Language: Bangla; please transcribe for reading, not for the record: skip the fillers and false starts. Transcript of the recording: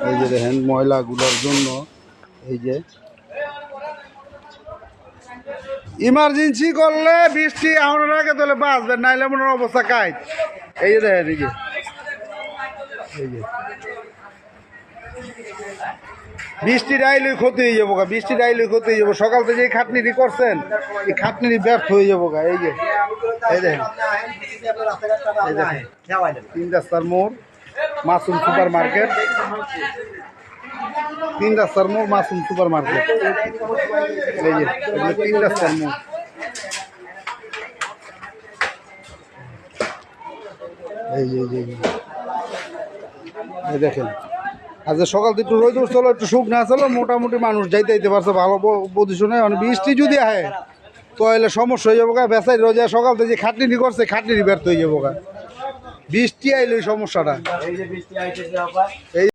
এই যে দেখেন ময়লাগুলোর জন্য এই যে ইমার্জেন্সি করলে বৃষ্টি আমার আগে তাহলে বাঁচবেন, নাইলে মনে অবস্থা কাজ। এই যে দেখেন এই যে বৃষ্টি আইলেই ক্ষতি হয়ে যাবো গা, বৃষ্টি আইলেই ক্ষতি হয়ে যাবো। সকাল থেকে যে খাটনিটি করছেন এই খাটনিটি ব্যর্থ হয়ে যাবো গা। এই যে দেখেন 3 রাস্তার মোড় মাসুম সুপার মার্কেট, 3 রাস্তার মোড় মাসুম সুপার মার্কেট। এই যে 3 রাস্তার মোড়। এই দেখেন আজ সকাল থেকে একটু রোদ উঠছিল, একটু শুকনা ছিল, মোটামুটি মানুষ যাইতে পারছে ভালো পজিশনে। মানে বৃষ্টি যদি আহে তাহলে সমস্যা হয়ে যাবো গা। বেচাই রোজা সকাল থেকে যে খাটনি করছে খাটনি ব্যর্থ হয়ে যাবো গা। বৃষ্টি আইলে ওই সমস্যাটা। এই